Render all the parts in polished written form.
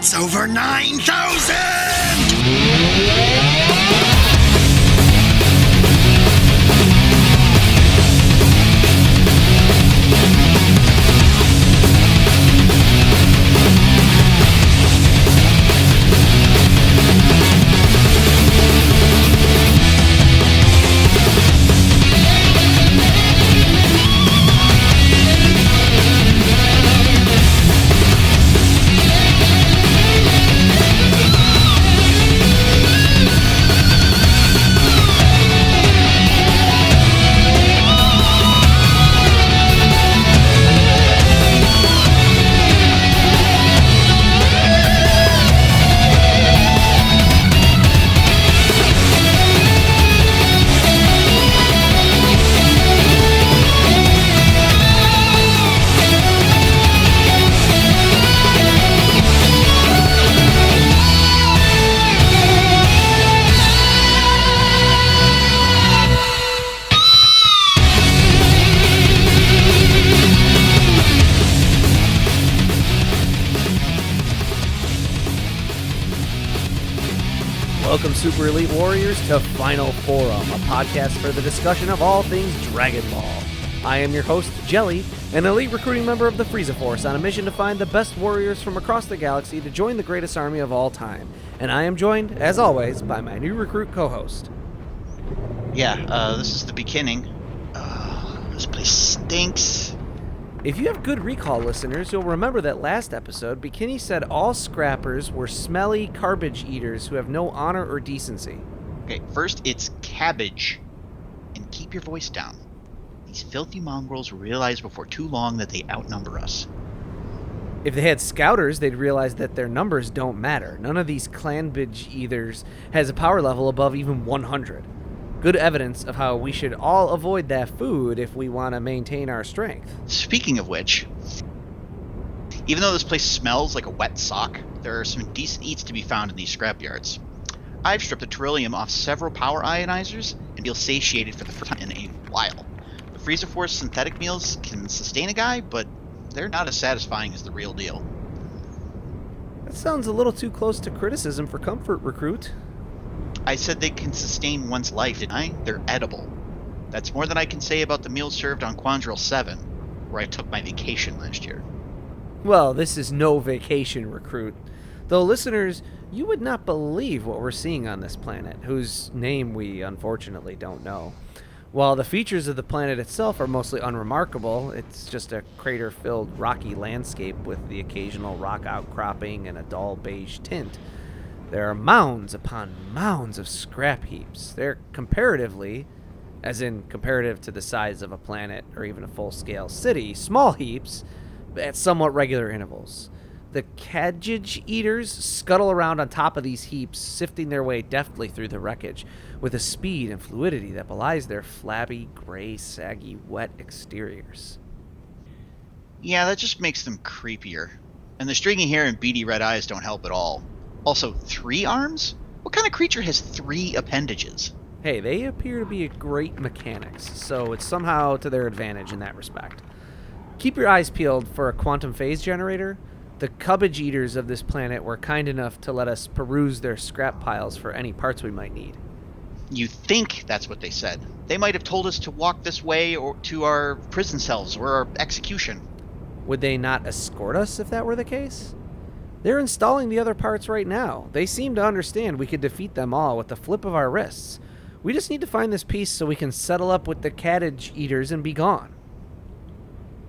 It's over 9,000! Welcome, Super Elite Warriors, to Final Forum, a podcast for the discussion of all things Dragon Ball. I am your host, Jelli, an elite recruiting member of the Frieza Force on a mission to find the best warriors from across the galaxy to join the greatest army of all time. And I am joined, as always, by my new recruit co-host. This is the beginning. This place stinks. If you have good recall, listeners, you'll remember that last episode, Bekinney said all scrappers were smelly garbage eaters who have no honor or decency. Okay, first it's cabbage. And keep your voice down. These filthy mongrels realize before too long that they outnumber us. If they had scouters, they'd realize that their numbers don't matter. None of these clanbage eaters has a power level above even 100. Good evidence of how we should all avoid that food if we want to maintain our strength. Speaking of which, even though this place smells like a wet sock, there are some decent eats to be found in these scrapyards. I've stripped the beryllium off several power ionizers and feel satiated for the first time in a while. The Frieza Force synthetic meals can sustain a guy, but they're not as satisfying as the real deal. That sounds a little too close to criticism for comfort, recruit. I said they can sustain one's life, didn't I? They're edible. That's more than I can say about the meals served on Quandril 7, where I took my vacation last year. Well, this is no vacation, recruit. Though, listeners, you would not believe what we're seeing on this planet, whose name we unfortunately don't know. While the features of the planet itself are mostly unremarkable, it's just a crater-filled rocky landscape with the occasional rock outcropping and a dull beige tint. There are mounds upon mounds of scrap heaps. They're comparatively, as in comparative to the size of a planet or even a full-scale city, small heaps at somewhat regular intervals. The kaiju eaters scuttle around on top of these heaps, sifting their way deftly through the wreckage with a speed and fluidity that belies their flabby, gray, saggy, wet exteriors. Yeah, that just makes them creepier. And the stringy hair and beady red eyes don't help at all. Also, 3 arms? What kind of creature has 3 appendages? Hey, they appear to be great mechanics, so it's somehow to their advantage in that respect. Keep your eyes peeled for a quantum phase generator. The cabbage eaters of this planet were kind enough to let us peruse their scrap piles for any parts we might need. You think that's what they said. They might have told us to walk this way or to our prison cells or our execution. Would they not escort us if that were the case? They're installing the other parts right now. They seem to understand we could defeat them all with the flip of our wrists. We just need to find this piece so we can settle up with the cabbage eaters and be gone.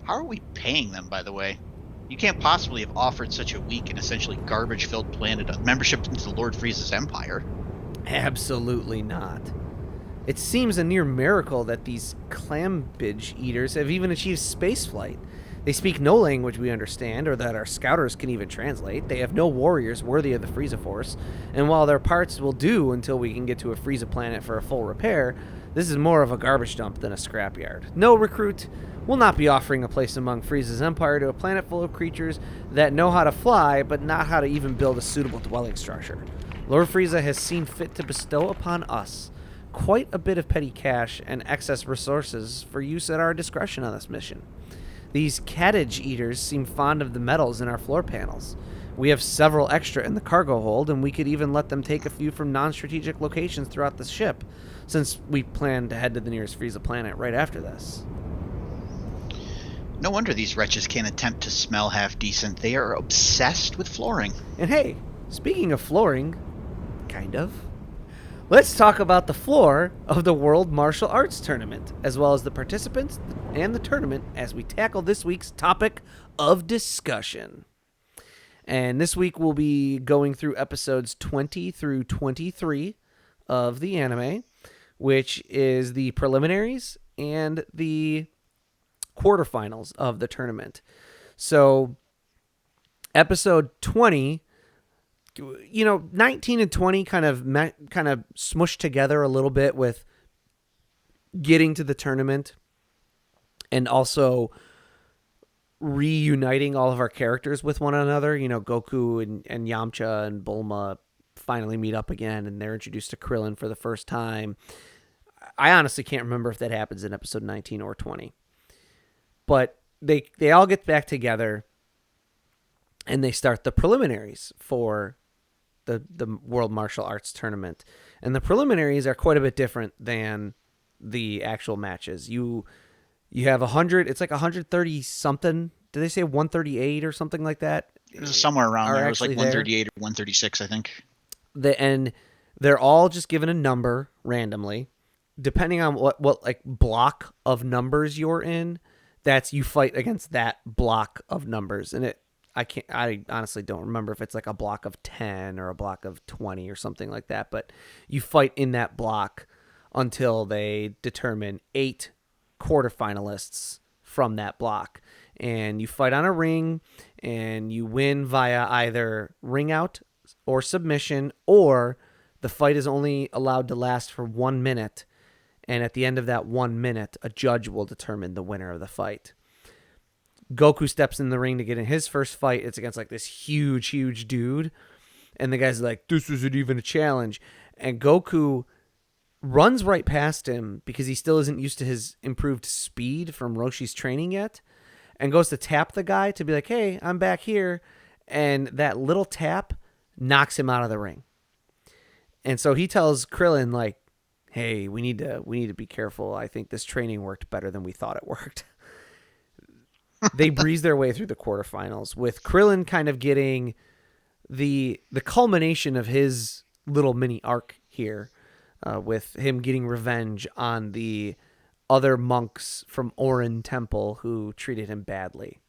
How are we paying them, by the way? You can't possibly have offered such a weak and essentially garbage-filled planet a membership into the Lord Frieza's empire. Absolutely not. It seems a near miracle that these clambage eaters have even achieved spaceflight. They speak no language we understand, or that our scouters can even translate. They have no warriors worthy of the Frieza Force, and while their parts will do until we can get to a Frieza planet for a full repair, this is more of a garbage dump than a scrapyard. No, recruit, we'll not be offering a place among Frieza's empire to a planet full of creatures that know how to fly, but not how to even build a suitable dwelling structure. Lord Frieza has seen fit to bestow upon us quite a bit of petty cash and excess resources for use at our discretion on this mission. These cabbage eaters seem fond of the metals in our floor panels. We have several extra in the cargo hold, and we could even let them take a few from non-strategic locations throughout the ship, since we plan to head to the nearest Frieza planet right after this. No wonder these wretches can't attempt to smell half decent. They are obsessed with flooring. And hey, speaking of flooring, kind of, let's talk about the floor of the World Martial Arts Tournament, as well as the participants and the tournament as we tackle this week's topic of discussion. And this week we'll be going through episodes 20 through 23 of the anime, which is the preliminaries and the quarterfinals of the tournament. So episode 20, 19 and 20 kind of smushed together a little bit with getting to the tournament and also reuniting all of our characters with one another. Goku and Yamcha and Bulma finally meet up again, and they're introduced to Krillin for the first time. I honestly can't remember if that happens in episode 19 or 20. But they all get back together, and they start the preliminaries for the World Martial Arts Tournament. And the preliminaries are quite a bit different than the actual matches. You have 100, it's like 130 something. Did they say 138 or something like that? It was somewhere around there. It was like 138 there. or 136, I think. And they're all just given a number randomly. Depending on what like block of numbers you're in, that's you fight against that block of numbers. And I honestly don't remember if it's like a block of 10 or a block of 20 or something like that, but you fight in that block until they determine 8 quarterfinalists from that block. And you fight on a ring, and you win via either ring out or submission, or the fight is only allowed to last for 1 minute. And at the end of that 1 minute, a judge will determine the winner of the fight. Goku steps in the ring to get in his first fight. It's against like this huge dude. And the guy's like, this isn't even a challenge. And Goku runs right past him because he still isn't used to his improved speed from Roshi's training yet. And goes to tap the guy to be like, hey, I'm back here. And that little tap knocks him out of the ring. And so he tells Krillin, like, hey, we need to be careful. I think this training worked better than we thought it worked. They breeze their way through the quarterfinals with Krillin kind of getting the culmination of his little mini arc here, with him getting revenge on the other monks from Orin Temple who treated him badly.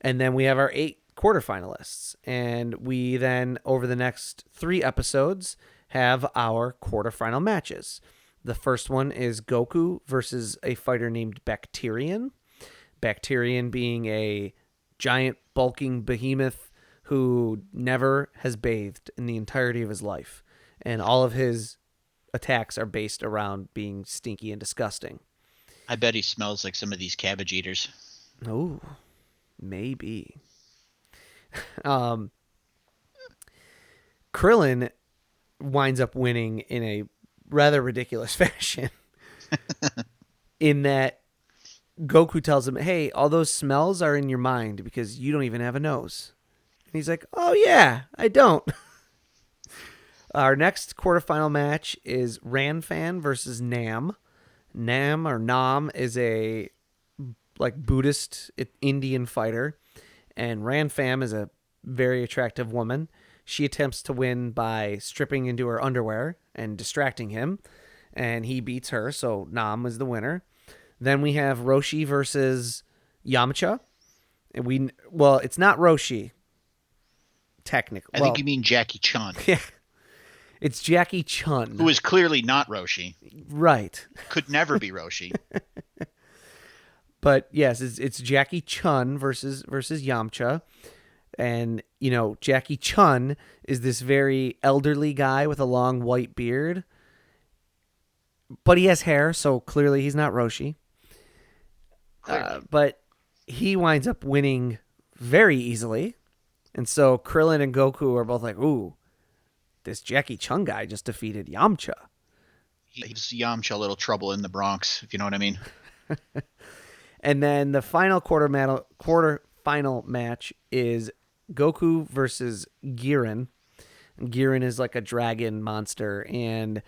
And then we have our 8 quarterfinalists, and we then over the next 3 episodes have our quarterfinal matches. The first one is Goku versus a fighter named Bacterian. Bacterian being a giant bulking behemoth who never has bathed in the entirety of his life. And all of his attacks are based around being stinky and disgusting. I bet he smells like some of these cabbage eaters. Oh, maybe. Krillin winds up winning in a rather ridiculous fashion. In that Goku tells him, hey, all those smells are in your mind because you don't even have a nose. And he's like, oh yeah, I don't. Our next quarterfinal match is Ranfan versus Nam. Nam or Nam is a like Buddhist Indian fighter, and Ranfan is a very attractive woman. She attempts to win by stripping into her underwear and distracting him, and he beats her, so Nam is the winner. Then we have Roshi versus Yamcha. And it's not Roshi, technically. I think you mean Jackie Chun. Yeah. It's Jackie Chun. Who is clearly not Roshi. Right. Could never be Roshi. But yes, it's Jackie Chun versus Yamcha. And, Jackie Chun is this very elderly guy with a long white beard. But he has hair, so clearly he's not Roshi. But he winds up winning very easily. And so Krillin and Goku are both like, ooh, this Jackie Chun guy just defeated Yamcha. He gives Yamcha a little trouble in the Bronx, if you know what I mean. And then the final quarterfinal match is Goku versus Giran. Giran is like a dragon monster, and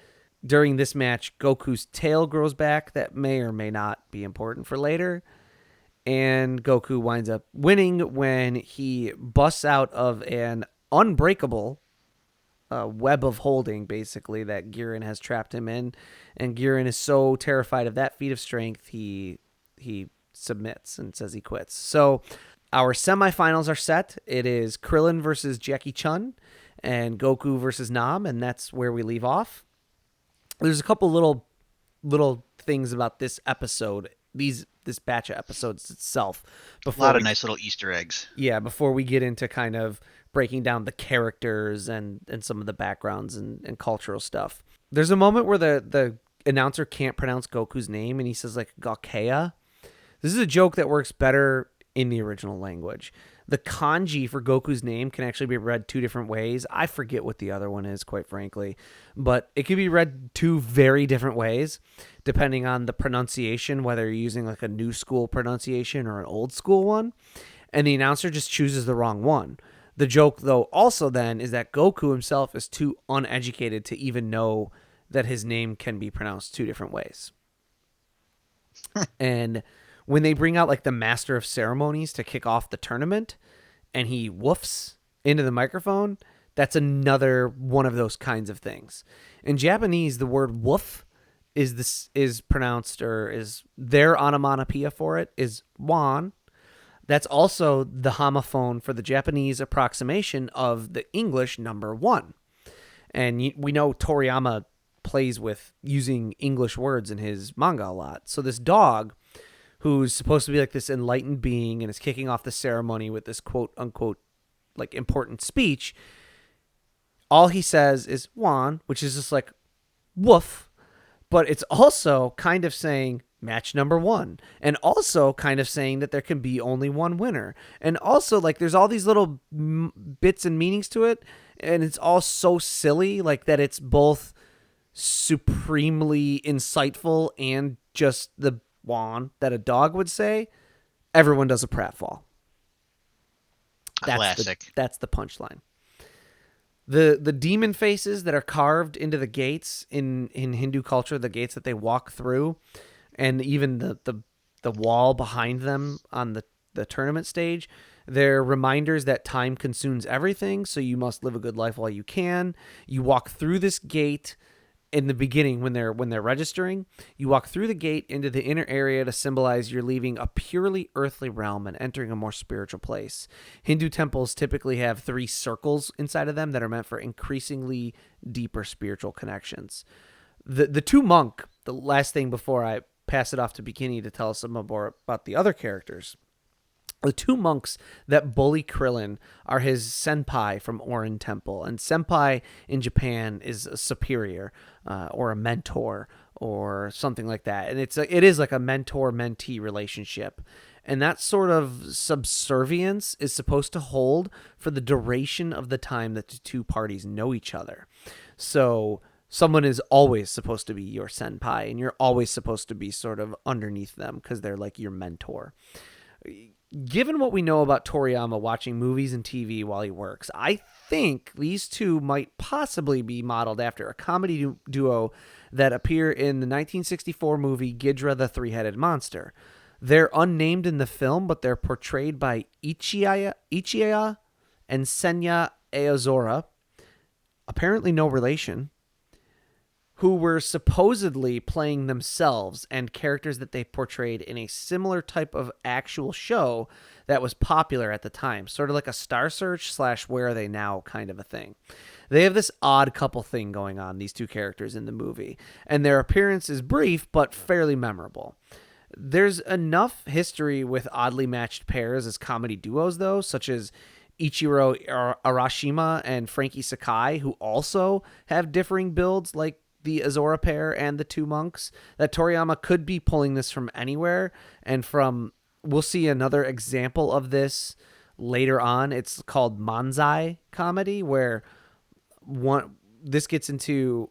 during this match, Goku's tail grows back. That may or may not be important for later. And Goku winds up winning when he busts out of an unbreakable web of holding, basically, that Giran has trapped him in. And Giran is so terrified of that feat of strength, he submits and says he quits. So our semifinals are set. It is Krillin versus Jackie Chun and Goku versus Nam, and that's where we leave off. There's a couple little things about this episode, this batch of episodes itself. A lot of nice little Easter eggs. Yeah, before we get into kind of breaking down the characters and some of the backgrounds and cultural stuff. There's a moment where the announcer can't pronounce Goku's name, and he says, like, Gakea. This is a joke that works better in the original language. The kanji for Goku's name can actually be read two different ways. I forget what the other one is, quite frankly. But it can be read two very different ways, depending on the pronunciation, whether you're using like a new school pronunciation or an old school one. And the announcer just chooses the wrong one. The joke, though, also then is that Goku himself is too uneducated to even know that his name can be pronounced two different ways. And when they bring out like the master of ceremonies to kick off the tournament and he woofs into the microphone, that's another one of those kinds of things. In Japanese, the word woof is pronounced, or is their onomatopoeia for it is wan. That's also the homophone for the Japanese approximation of the English number 1. And we know Toriyama plays with using English words in his manga a lot. So this dog, who's supposed to be like this enlightened being and is kicking off the ceremony with this quote unquote like important speech, all he says is "wan," which is just like woof, but it's also kind of saying match number 1, and also kind of saying that there can be only one winner, and also like there's all these little bits and meanings to it, and it's all so silly, like that it's both supremely insightful and just the "wan" that a dog would say. Everyone does a pratfall. Classic. That's the punchline. The demon faces that are carved into the gates in Hindu culture, the gates that they walk through, and even the wall behind them on the tournament stage, they're reminders that time consumes everything, so you must live a good life while you can. You walk through this gate in the beginning when they're registering. You walk through the gate into the inner area to symbolize you're leaving a purely earthly realm and entering a more spiritual place. Hindu temples typically have 3 circles inside of them that are meant for increasingly deeper spiritual connections. The 2 monk, the last thing before I pass it off to Bekinney to tell us some more about the other characters. The 2 monks that bully Krillin are his senpai from Orin Temple. And senpai in Japan is a superior or a mentor or something like that. And it is like a mentor-mentee relationship. And that sort of subservience is supposed to hold for the duration of the time that the 2 parties know each other. So someone is always supposed to be your senpai, and you're always supposed to be sort of underneath them because they're like your mentor. Given what we know about Toriyama watching movies and TV while he works, I think these 2 might possibly be modeled after a comedy duo that appear in the 1964 movie Ghidra the Three-Headed Monster. They're unnamed in the film, but they're portrayed by Ichiya and Senya Aozora, apparently no relation, who were supposedly playing themselves and characters that they portrayed in a similar type of actual show that was popular at the time, sort of like a Star Search / Where Are They Now kind of a thing. They have this odd couple thing going on, these 2 characters in the movie, and their appearance is brief but fairly memorable. There's enough history with oddly matched pairs as comedy duos, though, such as Ichiro Arashima and Frankie Sakai, who also have differing builds like the Azora pair and the 2 monks, that Toriyama could be pulling this from anywhere. And we'll see another example of this later on. It's called Manzai comedy, where this gets into,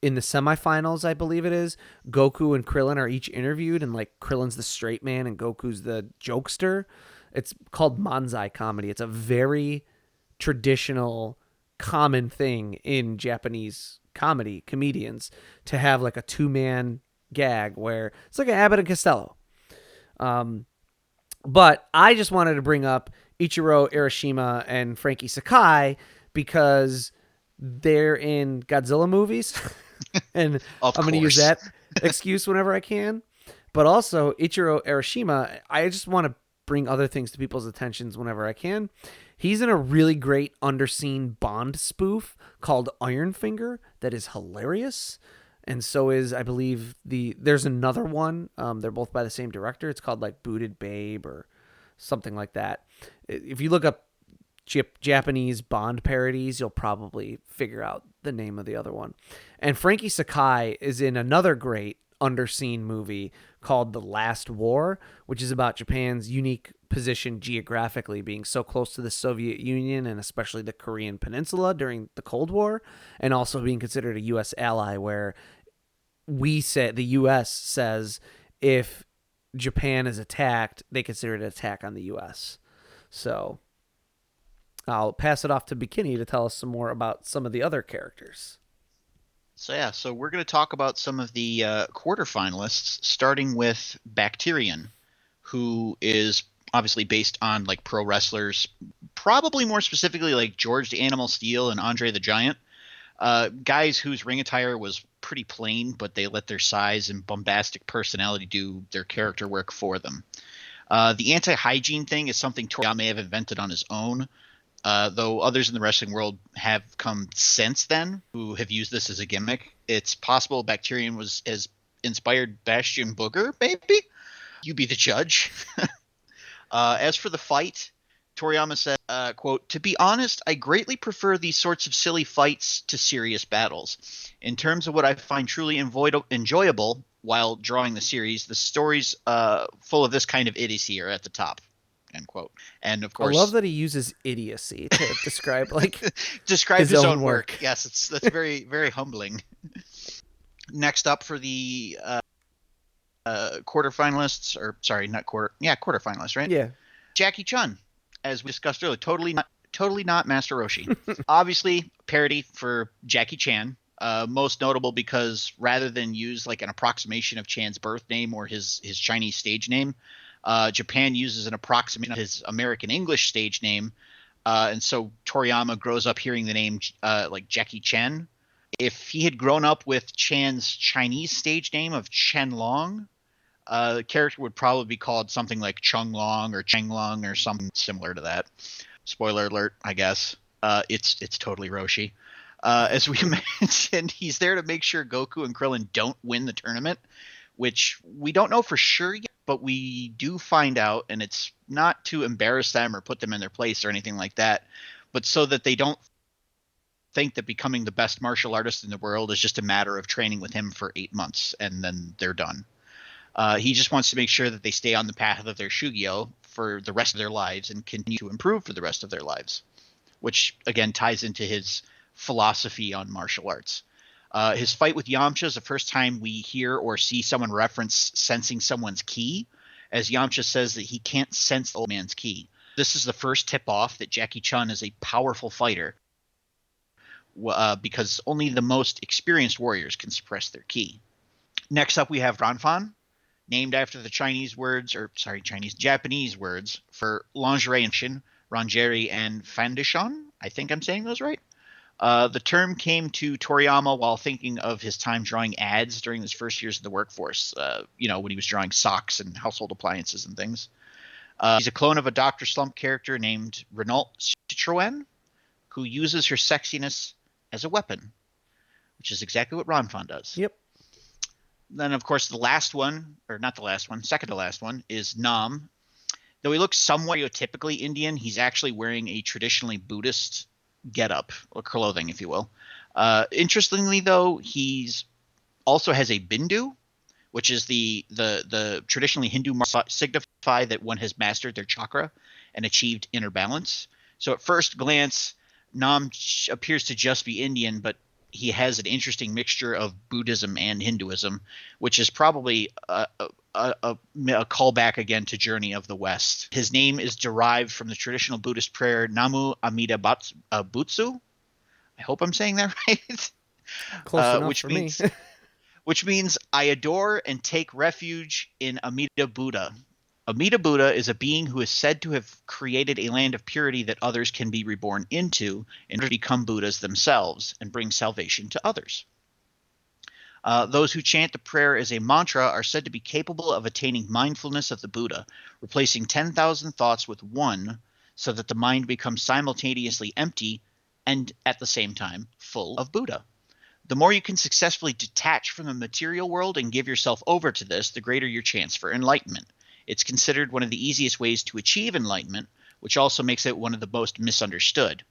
in the semifinals, I believe it is, Goku and Krillin are each interviewed, and like Krillin's the straight man and Goku's the jokester. It's called manzai comedy. It's a very traditional, common thing in Japanese comedians to have like a 2-man gag where it's like an Abbott and Costello. But I just wanted to bring up Ichiro Arashima and Frankie Sakai because they're in Godzilla movies. And I'm going to use that excuse whenever I can. But also, Ichiro Arashima, I just want to bring other things to people's attentions whenever I can. He's in a really great underseen Bond spoof called Iron Finger that is hilarious. And so is, I believe, there's another one. They're both by the same director. It's called like Booted Babe or something like that. If you look up Japanese Bond parodies, you'll probably figure out the name of the other one. And Frankie Sakai is in another great underseen movie called The Last War, which is about Japan's unique position geographically, being so close to the Soviet Union and especially the Korean Peninsula during the Cold War, and also being considered a U.S. ally, where the U.S. says if Japan is attacked, they consider it an attack on the U.S. So I'll pass it off to Bekinney to tell us some more about some of the other characters. So we're going to talk about some of the quarterfinalists, starting with Bacterian, who is obviously based on like pro wrestlers, probably more specifically like George the Animal Steel and Andre the Giant. Guys whose ring attire was pretty plain, but they let their size and bombastic personality do their character work for them. The anti-hygiene thing is something Toriyama may have invented on his own, though others in the wrestling world have come since then who have used this as a gimmick. It's possible Bacterian has inspired Bastion Booger, maybe? You be the judge. As for the fight, Toriyama said, quote, "To be honest, I greatly prefer these sorts of silly fights to serious battles. In terms of what I find truly enjoyable while drawing the series, the stories full of this kind of idiocy are at the top." End quote. And of course, I love that he uses idiocy to describe his own work. Yes, that's very, very humbling. Next up for the quarterfinalists, quarterfinalists, right? Yeah. Jackie Chun, as we discussed earlier, totally not Master Roshi. Obviously, parody for Jackie Chan. Most notable because rather than use like an approximation of Chan's birth name or his Chinese stage name, Japan uses an approximation of his American English stage name, and so Toriyama grows up hearing the name like Jackie Chan. If he had grown up with Chan's Chinese stage name of Chen Long, the character would probably be called something like Chung Long or Cheng Long or something similar to that. Spoiler alert, I guess. It's totally Roshi. As we mentioned, he's there to make sure Goku and Krillin don't win the tournament, which we don't know for sure yet, but we do find out, and it's not to embarrass them or put them in their place or anything like that, but so that they don't think that becoming the best martial artist in the world is just a matter of training with him for 8 months and then they're done. He just wants to make sure that they stay on the path of their Shugyo for the rest of their lives and continue to improve for the rest of their lives, which again ties into his philosophy on martial arts. His fight with Yamcha is the first time we hear or see someone reference sensing someone's ki, as Yamcha says that he can't sense the old man's ki. This is the first tip-off that Jackie Chun is a powerful fighter, because only the most experienced warriors can suppress their ki. Next up, we have Ranfan, named after the Japanese words for lingerie and shin, rangerie and fandishon. I think I'm saying those right. The term came to Toriyama while thinking of his time drawing ads during his first years in the workforce, when he was drawing socks and household appliances and things. He's a clone of a Dr. Slump character named Renault Citroën, who uses her sexiness as a weapon, which is exactly what Ranfan does. Yep. Then, of course, second to last one, is Nam. Though he looks somewhat stereotypically Indian, he's actually wearing a traditionally Buddhist getup, or clothing, if you will. Interestingly, though, he's also has a bindu, which is the traditionally Hindu signify that one has mastered their chakra and achieved inner balance. So at first glance, Nam appears to just be Indian, but he has an interesting mixture of Buddhism and Hinduism, which is probably a callback again to Journey of the West. His name is derived from the traditional Buddhist prayer Namu Amida Butsu. I hope I'm saying that right. Close enough Which for me. means I adore and take refuge in Amida Buddha. Amida Buddha is a being who is said to have created a land of purity that others can be reborn into in order to become Buddhas themselves and bring salvation to others. Those who chant the prayer as a mantra are said to be capable of attaining mindfulness of the Buddha, replacing 10,000 thoughts with one so that the mind becomes simultaneously empty and at the same time full of Buddha. The more you can successfully detach from the material world and give yourself over to this, the greater your chance for enlightenment. It's considered one of the easiest ways to achieve enlightenment, which also makes it one of the most misunderstood.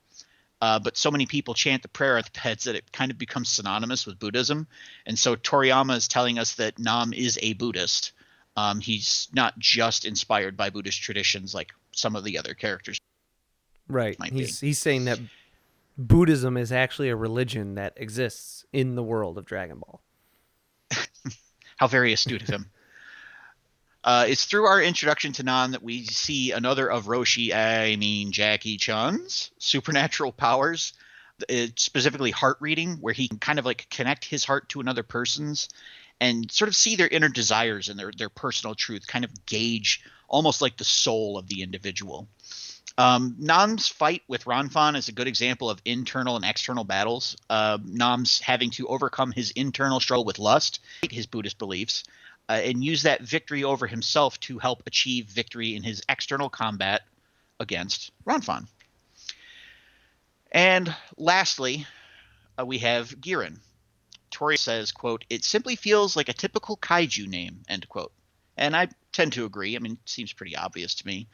But so many people chant the prayer at the beds that it kind of becomes synonymous with Buddhism. And so Toriyama is telling us that Nam is a Buddhist. He's not just inspired by Buddhist traditions like some of the other characters Right. might He's saying that Buddhism is actually a religion that exists in the world of Dragon Ball. How very astute of him. It's through our introduction to Nan that we see another of Jackie Chun's supernatural powers, specifically heart reading, where he can kind of like connect his heart to another person's and sort of see their inner desires and their personal truth, kind of gauge almost like the soul of the individual. Nam's fight with Ranfan is a good example of internal and external battles. Nam's having to overcome his internal struggle with lust, his Buddhist beliefs, and use that victory over himself to help achieve victory in his external combat against Ranfan. And lastly, we have Giran. Tori says, quote, "It simply feels like a typical kaiju name," end quote. And I tend to agree. I mean, it seems pretty obvious to me.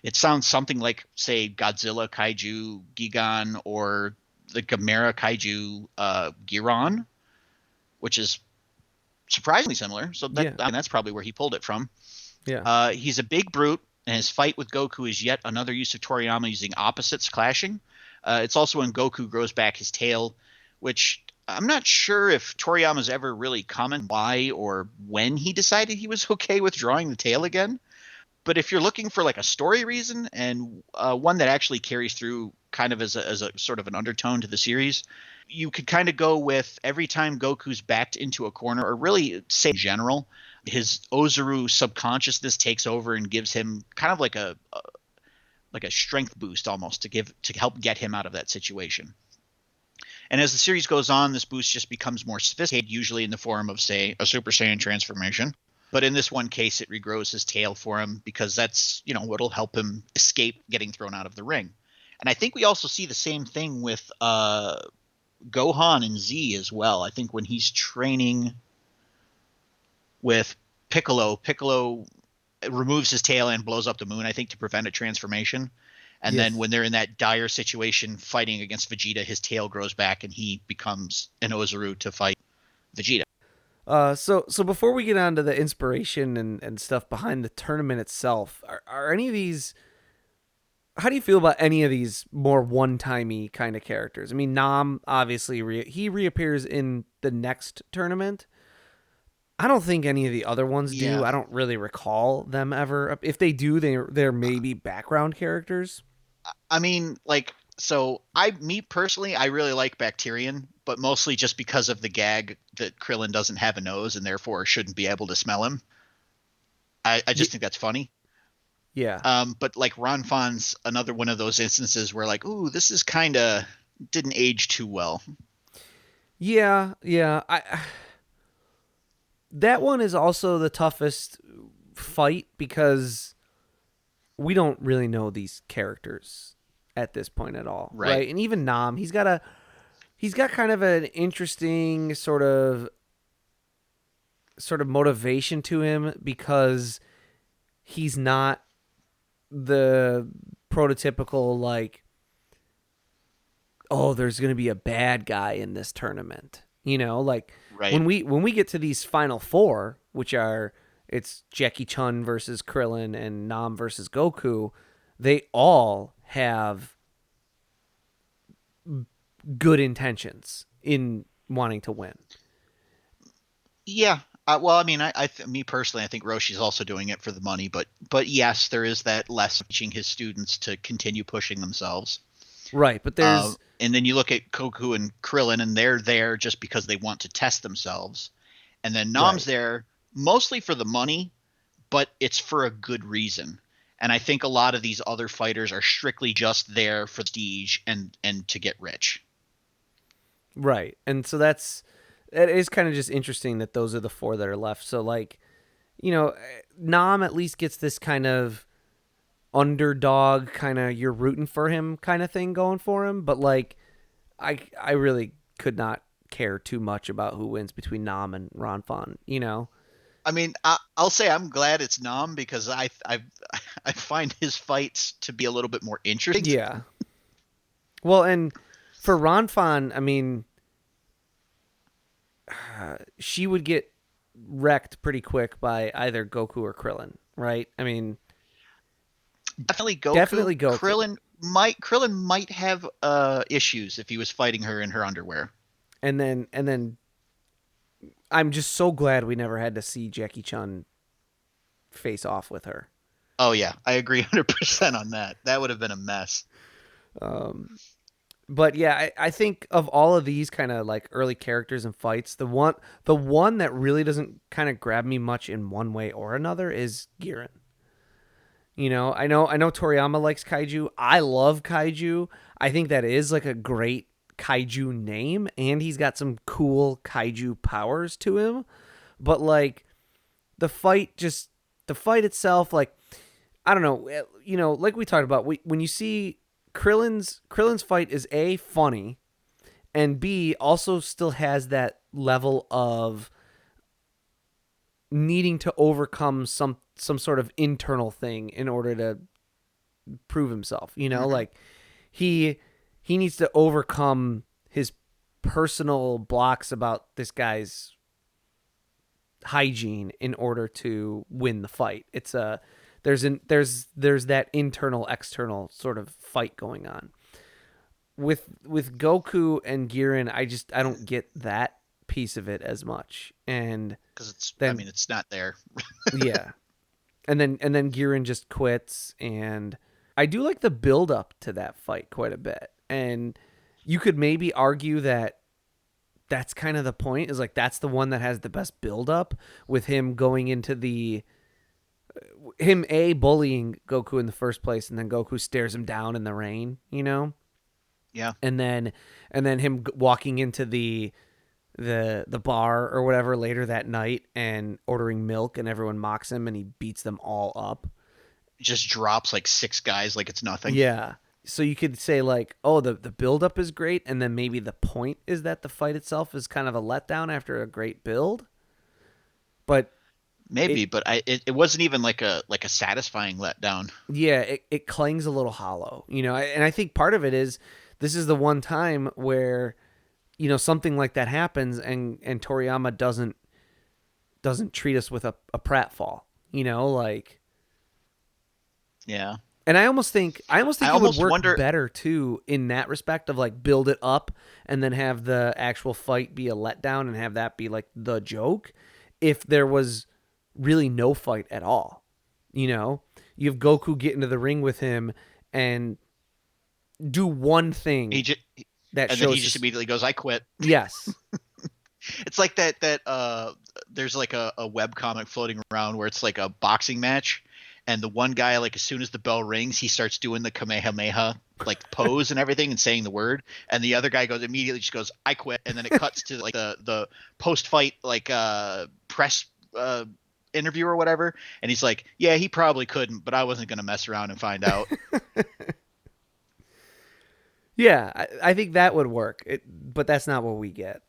It sounds something like, say, Godzilla kaiju Gigan or the Gamera kaiju Giran, which is surprisingly similar. So that's probably where he pulled it from. Yeah. He's a big brute, and his fight with Goku is yet another use of Toriyama using opposites clashing. It's also when Goku grows back his tail, which I'm not sure if Toriyama's ever really commented why or when he decided he was okay with drawing the tail again. But if you're looking for like a story reason and one that actually carries through kind of as a sort of an undertone to the series, you could kind of go with every time Goku's backed into a corner, or really say in general, his Ozaru subconsciousness takes over and gives him kind of like a strength boost almost to help get him out of that situation. And as the series goes on, this boost just becomes more sophisticated, usually in the form of, say, a Super Saiyan transformation. But in this one case, it regrows his tail for him because that's, what'll help him escape getting thrown out of the ring. And I think we also see the same thing with Gohan and Z as well. I think when he's training with Piccolo removes his tail and blows up the moon, I think, to prevent a transformation. And then when they're in that dire situation fighting against Vegeta, his tail grows back and he becomes an Ozaru to fight Vegeta. So before we get on to the inspiration and stuff behind the tournament itself, are any of these, how do you feel about any of these more one-timey kind of characters? I mean, Nam, obviously, he reappears in the next tournament. I don't think any of the other ones do. Yeah. I don't really recall them ever. If they do, they're maybe background characters. I mean, me personally, I really like Bacterian, but mostly just because of the gag that Krillin doesn't have a nose and therefore shouldn't be able to smell him. I just think that's funny. Yeah. But like Ranfan's another one of those instances where like, ooh, this is kind of didn't age too well. Yeah. That one is also the toughest fight because we don't really know these characters at this point at all, right? And even Nam, he's got kind of an interesting sort of motivation to him because he's not the prototypical like, oh, there's going to be a bad guy in this tournament. When we get to these final four, which are it's Jackie Chun versus Krillin and Nam versus Goku, they all have good intentions in wanting to win. Yeah. Well, I mean, me personally, I think Roshi's also doing it for the money, but yes, there is that lesson teaching his students to continue pushing themselves. Right, but there's and then you look at Goku and Krillin, and they're there just because they want to test themselves, and then Nam's there mostly for the money, but it's for a good reason. And I think a lot of these other fighters are strictly just there for prestige and to get rich. Right, and so it is kind of just interesting that those are the 4 that are left. So, like, Nam at least gets this kind of underdog, kind of you're rooting for him kind of thing going for him. But, like, I really could not care too much about who wins between Nam and Ranfan, I mean, I'll say I'm glad it's Nam because I find his fights to be a little bit more interesting. Yeah. Well, and for Ranfan, I mean, she would get wrecked pretty quick by either Goku or Krillin, right? I mean, definitely Goku. Definitely Goku. Krillin might have issues if he was fighting her in her underwear. And then I'm just so glad we never had to see Jackie Chun face off with her. Oh yeah, I agree 100% on that. That would have been a mess. But yeah, I think of all of these kind of like early characters and fights, the one that really doesn't kind of grab me much in one way or another is Giran. I know Toriyama likes kaiju. I love kaiju. I think that is like a great kaiju name, and he's got some cool kaiju powers to him. But like the fight itself, like I don't know, like we talked about, when you see Krillin's fight is A, funny, and B, also still has that level of needing to overcome some sort of internal thing in order to prove himself. Like he needs to overcome his personal blocks about this guy's hygiene in order to win the fight. It's there's that internal external sort of fight going on. With Goku and Giran, I don't get that piece of it as much. And because it's not there. Yeah. And then Giran just quits, and I do like the build up to that fight quite a bit. And you could maybe argue that that's kind of the point, is like that's the one that has the best build up, with him going into him bullying Goku in the first place, and then Goku stares him down in the rain, Yeah. And then him walking into the bar or whatever later that night and ordering milk, and everyone mocks him and he beats them all up. Just drops like 6 guys like it's nothing. Yeah. So you could say like, oh, the build up is great, and then maybe the point is that the fight itself is kind of a letdown after a great build. But maybe, but it wasn't even like a satisfying letdown. Yeah, it clings a little hollow, and I think part of it is this is the one time where something like that happens, and Toriyama doesn't treat us with a pratfall, like. Yeah. And I almost think it would work better too in that respect of like build it up and then have the actual fight be a letdown and have that be like the joke, if there was really no fight at all. You have Goku get into the ring with him and do one thing then he just immediately goes, "I quit." Yes. It's like that there's like a web comic floating around where it's like a boxing match, and the one guy, like as soon as the bell rings, he starts doing the Kamehameha like pose and everything and saying the word, and the other guy immediately just goes, "I quit," and then it cuts to like the post fight like press interview or whatever, and he's like, "Yeah, he probably couldn't, but I wasn't gonna mess around and find out." Yeah, I think that would work, but that's not what we get.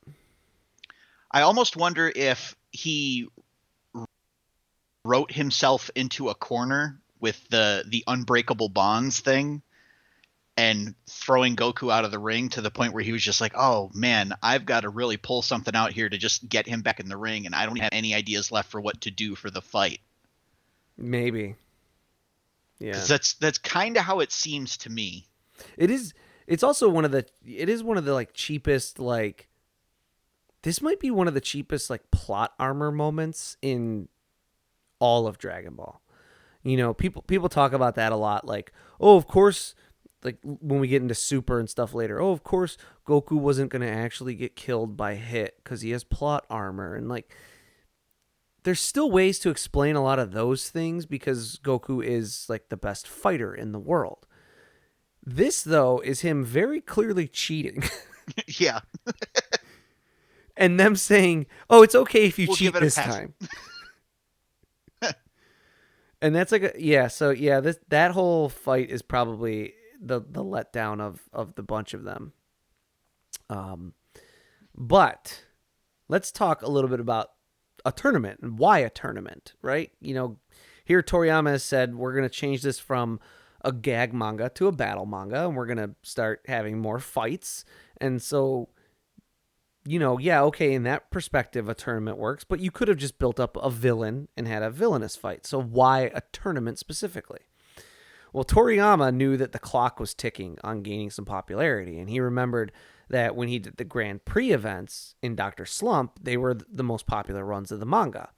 I almost wonder if he wrote himself into a corner with the unbreakable bonds thing and throwing Goku out of the ring to the point where he was just like, "Oh man, I've got to really pull something out here to just get him back in the ring, and I don't have any ideas left for what to do for the fight." Maybe. Yeah. 'Cause that's kind of how it seems to me. It is. It's also it is one of the like cheapest, like, this might be one of the cheapest like plot armor moments in all of Dragon Ball. You know, people talk about that a lot, like, oh, of course, like when we get into Super and stuff later, oh, of course Goku wasn't going to actually get killed by Hit because he has plot armor. And like, there's still ways to explain a lot of those things because Goku is like the best fighter in the world. This, though, is him very clearly cheating. Yeah. And them saying, oh, it's okay if you We'll cheat give it a this pass. time. And that's like that whole fight is probably the letdown of the bunch of them. But let's talk a little bit about a tournament and why a tournament, right? You know, here Toriyama has said we're going to change this from a gag manga to a battle manga, and we're going to start having more fights. And so, you know, yeah, okay, in that perspective, a tournament works, but you could have just built up a villain and had a villainous fight. So why a tournament specifically? Well, Toriyama knew that the clock was ticking on gaining some popularity, and he remembered that when he did the Grand Prix events in Dr. Slump, they were the most popular runs of the manga.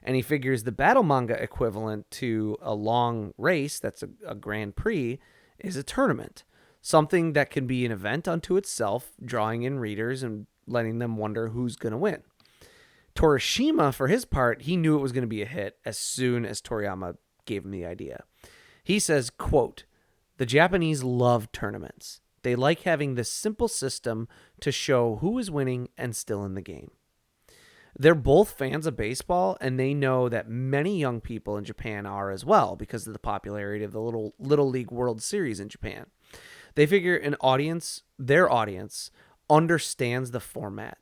And he figures the battle manga equivalent to a long race that's a Grand Prix is a tournament, something that can be an event unto itself, drawing in readers and letting them wonder who's going to win. Torishima, for his part, he knew it was going to be a hit as soon as Toriyama gave him the idea. He says, quote, "The Japanese love tournaments. They like having this simple system to show who is winning and still in the game." They're both fans of baseball, and they know that many young people in Japan are as well because of the popularity of the Little League World Series in Japan. They figure their audience, understands the format,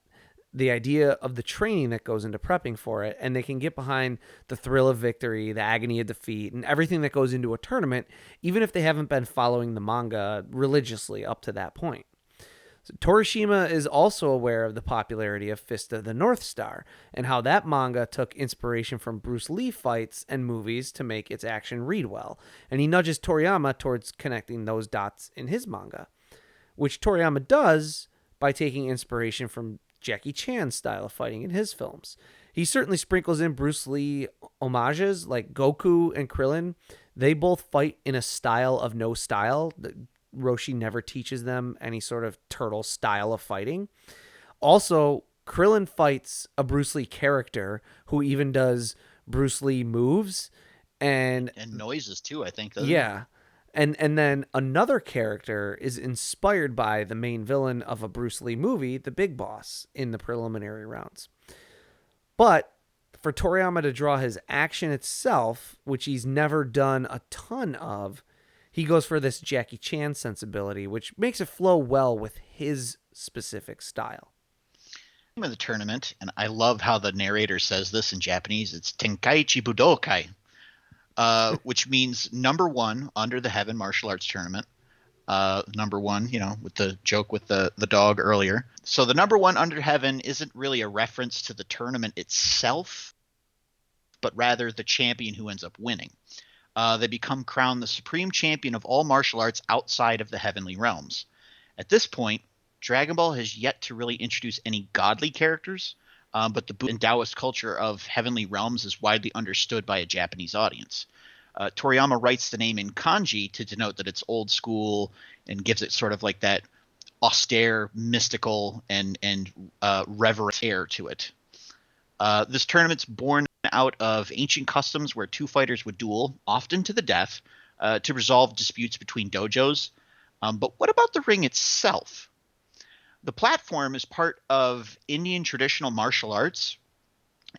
the idea of the training that goes into prepping for it, and they can get behind the thrill of victory, the agony of defeat, and everything that goes into a tournament, even if they haven't been following the manga religiously up to that point. So Torishima is also aware of the popularity of Fist of the North Star and how that manga took inspiration from Bruce Lee fights and movies to make its action read well, and he nudges Toriyama towards connecting those dots in his manga, which Toriyama does by taking inspiration from Jackie Chan's style of fighting in his films. He certainly sprinkles in Bruce Lee homages, like Goku and Krillin. They both fight in a style of no style. Roshi never teaches them any sort of turtle style of fighting. Also, Krillin fights a Bruce Lee character who even does Bruce Lee moves and noises too, I think. Yeah. And then another character is inspired by the main villain of a Bruce Lee movie, the Big Boss, in the preliminary rounds. But for Toriyama to draw his action itself, which he's never done a ton of, he goes for this Jackie Chan sensibility, which makes it flow well with his specific style. Of the tournament, and I love how the narrator says this in Japanese. It's Tenkaichi Budokai, which means number one under the heaven martial arts tournament. Number one, you know, with the joke with the dog earlier. So the number one under heaven isn't really a reference to the tournament itself, but rather the champion who ends up winning. They become crowned the supreme champion of all martial arts outside of the heavenly realms. At this point, Dragon Ball has yet to really introduce any godly characters, but the Buddhist and Taoist culture of heavenly realms is widely understood by a Japanese audience. Toriyama writes the name in kanji to denote that it's old school and gives it sort of like that austere, mystical, and reverent air to it. This tournament's born out of ancient customs where two fighters would duel, often to the death, to resolve disputes between dojos. But what about the ring itself? The platform is part of Indian traditional martial arts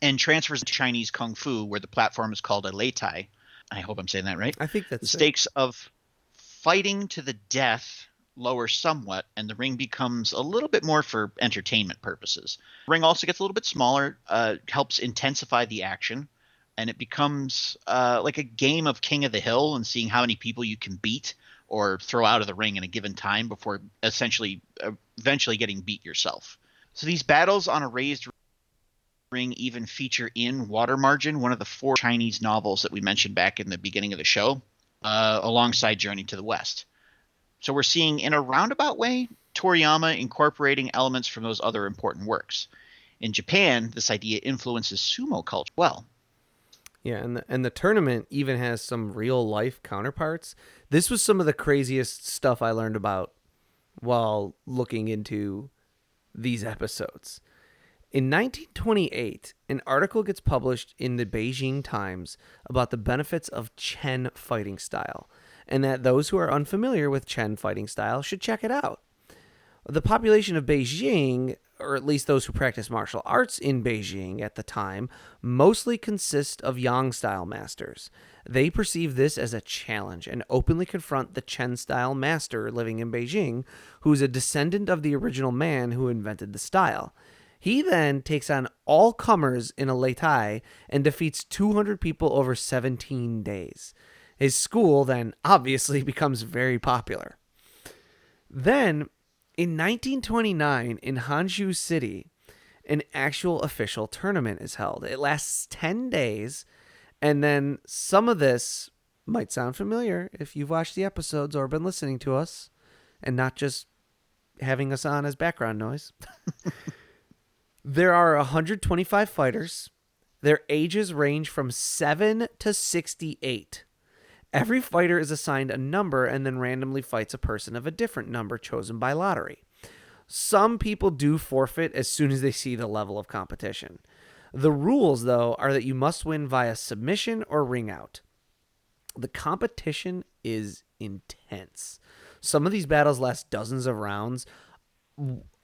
and transfers to Chinese kung fu, where the platform is called a leitai. I hope I'm saying that right. I think that's the stakes of fighting to the death lower somewhat, and the ring becomes a little bit more for entertainment purposes. The ring also gets a little bit smaller, helps intensify the action, and it becomes like a game of King of the Hill and seeing how many people you can beat or throw out of the ring in a given time before eventually getting beat yourself. So these battles on a raised ring even feature in Water Margin, one of the 4 Chinese novels that we mentioned back in the beginning of the show, alongside Journey to the West. So we're seeing, in a roundabout way, Toriyama incorporating elements from those other important works. In Japan, this idea influences sumo culture well. Yeah, and the tournament even has some real life counterparts. This was some of the craziest stuff I learned about while looking into these episodes. In 1928, an article gets published in the Beijing Times about the benefits of Chen fighting style, and that those who are unfamiliar with Chen fighting style should check it out. The population of Beijing, or at least those who practice martial arts in Beijing at the time, mostly consist of Yang style masters. They perceive this as a challenge and openly confront the Chen style master living in Beijing, who's a descendant of the original man who invented the style. He then takes on all comers in a Leitai and defeats 200 people over 17 days. His school then obviously becomes very popular. Then, in 1929, in Hanzhou City, an actual official tournament is held. It lasts 10 days, and then some of this might sound familiar if you've watched the episodes or been listening to us and not just having us on as background noise. There are 125 fighters. Their ages range from 7 to 68. Every fighter is assigned a number and then randomly fights a person of a different number chosen by lottery. Some people do forfeit as soon as they see the level of competition. The rules, though, are that you must win via submission or ring out. The competition is intense. Some of these battles last dozens of rounds,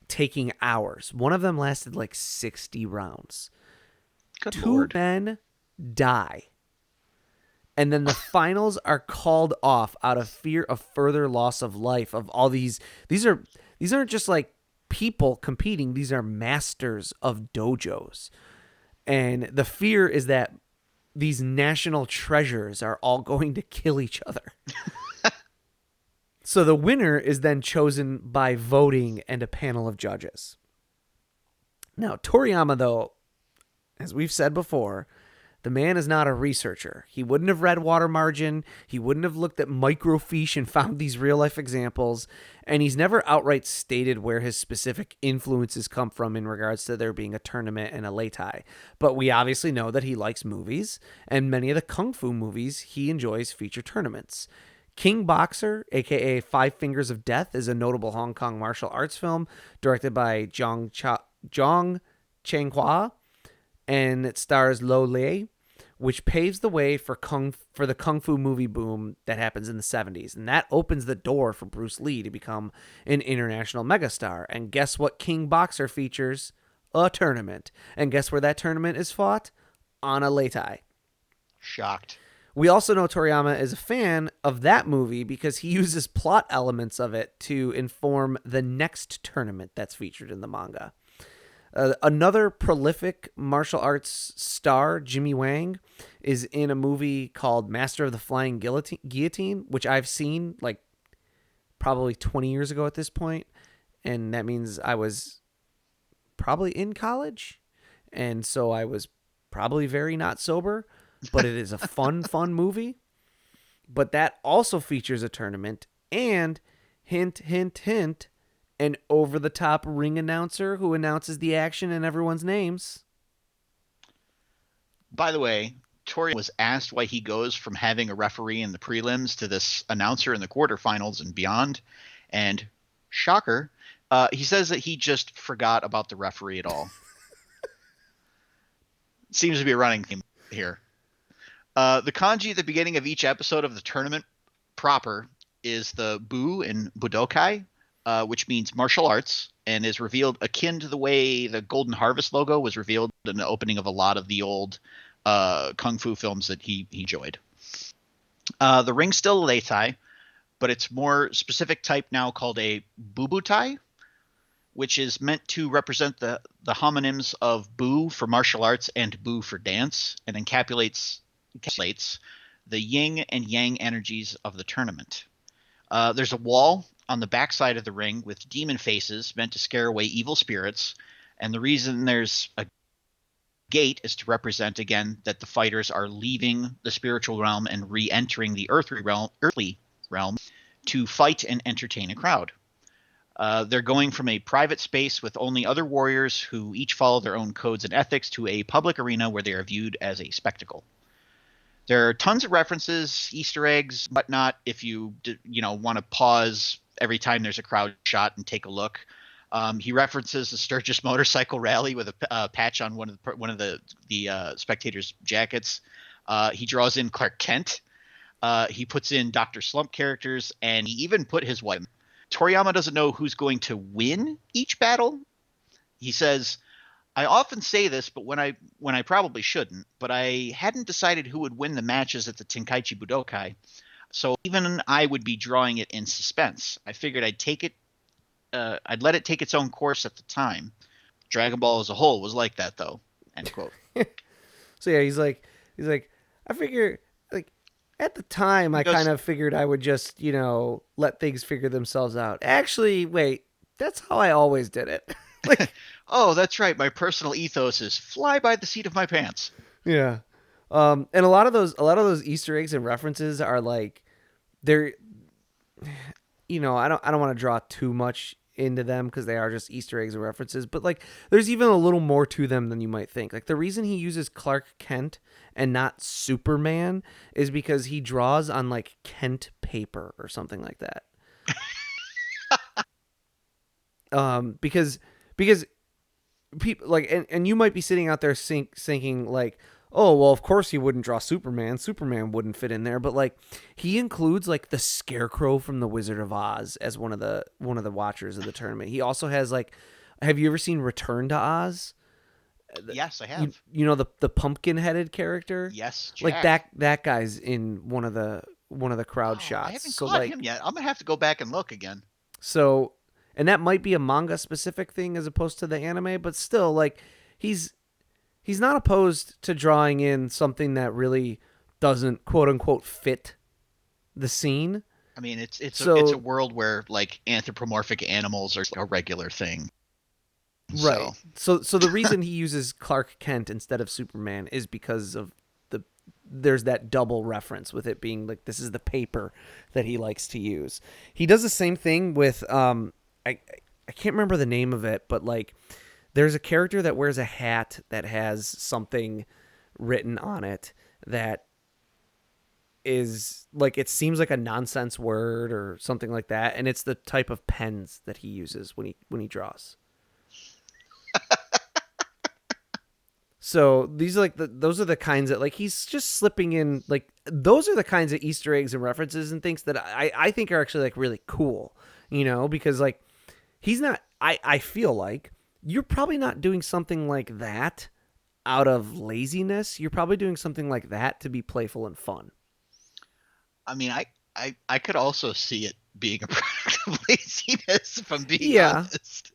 taking hours. One of them lasted like 60 rounds. Good Lord. 2 men die. And then the finals are called off out of fear of further loss of life of all these. These aren't just like people competing. These are masters of dojos. And the fear is that these national treasures are all going to kill each other. So the winner is then chosen by voting and a panel of judges. Now, Toriyama, though, as we've said before, the man is not a researcher. He wouldn't have read Water Margin. He wouldn't have looked at microfiche and found these real-life examples. And he's never outright stated where his specific influences come from in regards to there being a tournament and a Leitai. But we obviously know that he likes movies, and many of the kung fu movies he enjoys feature tournaments. King Boxer, a.k.a. Five Fingers of Death, is a notable Hong Kong martial arts film directed by Zhang Changhua, and it stars Lo Lei, which paves the way for the kung fu movie boom that happens in the 70s. And that opens the door for Bruce Lee to become an international megastar. And guess what King Boxer features? A tournament. And guess where that tournament is fought? On a Leitai. Shocked. We also know Toriyama is a fan of that movie because he uses plot elements of it to inform the next tournament that's featured in the manga. Another prolific martial arts star, Jimmy Wang, is in a movie called Master of the Flying Guillotine, which I've seen like probably 20 years ago at this point. And that means I was probably in college. And so I was probably very not sober. But it is a fun movie. But that also features a tournament and, hint, hint, hint, an over-the-top ring announcer who announces the action and everyone's names. By the way, Toriyama was asked why he goes from having a referee in the prelims to this announcer in the quarterfinals and beyond. And shocker, he says that he just forgot about the referee at all. Seems to be a running theme here. The kanji at the beginning of each episode of the tournament proper is the Bu in Budokai, which means martial arts, and is revealed akin to the way the Golden Harvest logo was revealed in the opening of a lot of the old kung fu films that he enjoyed. The ring's still a Leitai, but it's more specific type now called a Bubutai, which is meant to represent the homonyms of Bu for martial arts and Bu for dance, and encapsulates the yin and yang energies of the tournament. There's a wall on the backside of the ring with demon faces meant to scare away evil spirits, and the reason there's a gate is to represent again that the fighters are leaving the spiritual realm and re-entering the earthly realm to fight and entertain a crowd. They're going from a private space with only other warriors who each follow their own codes and ethics to a public arena where they are viewed as a spectacle. There are tons of references, Easter eggs, whatnot. If you want to pause every time there's a crowd shot and take a look, he references the Sturgis motorcycle rally with a patch on one of the spectators' jackets. He draws in Clark Kent. He puts in Dr. Slump characters, and he even put his wife. Toriyama doesn't know who's going to win each battle. He says, I often say this, but when I probably shouldn't, but I hadn't decided who would win the matches at the Tenkaichi Budokai, so even I would be drawing it in suspense. I figured I'd let it take its own course at the time. Dragon Ball as a whole was like that, though. End quote. So yeah, he's like, I figure, like, at the time, I kind of figured I would just, let things figure themselves out. Actually, wait, that's how I always did it. Like, oh, that's right. My personal ethos is fly by the seat of my pants. Yeah. And a lot of those Easter eggs and references are like, they're, I don't want to draw too much into them because they are just Easter eggs and references, but like there's even a little more to them than you might think. Like the reason he uses Clark Kent and not Superman is because he draws on like Kent paper or something like that. Because people like, and you might be sitting out there thinking like, oh, well, of course he wouldn't draw Superman. Superman wouldn't fit in there. But like he includes like the Scarecrow from the Wizard of Oz as one of the watchers of the tournament. He also has like, have you ever seen Return to Oz? Yes, I have. You know the pumpkin headed character? Yes, Jack. Like that guy's in one of the crowd shots. I haven't caught him yet. I'm gonna have to go back and look again. So, and that might be a manga specific thing as opposed to the anime, but still, like he's not opposed to drawing in something that really doesn't quote unquote fit the scene. I mean, it's a world where like anthropomorphic animals are a regular thing. Right. So the reason he uses Clark Kent instead of Superman is because of there's that double reference with it being like this is the paper that he likes to use. He does the same thing with I can't remember the name of it, but like there's a character that wears a hat that has something written on it that is like it seems like a nonsense word or something like that, and it's the type of pens that he uses when he draws. So these are like those are the kinds that like he's just slipping in, like those are the kinds of Easter eggs and references and things that I think are actually like really cool, because like he's not, I feel like you're probably not doing something like that out of laziness. You're probably doing something like that to be playful and fun. I mean, I could also see it being a product of laziness, if I'm being honest.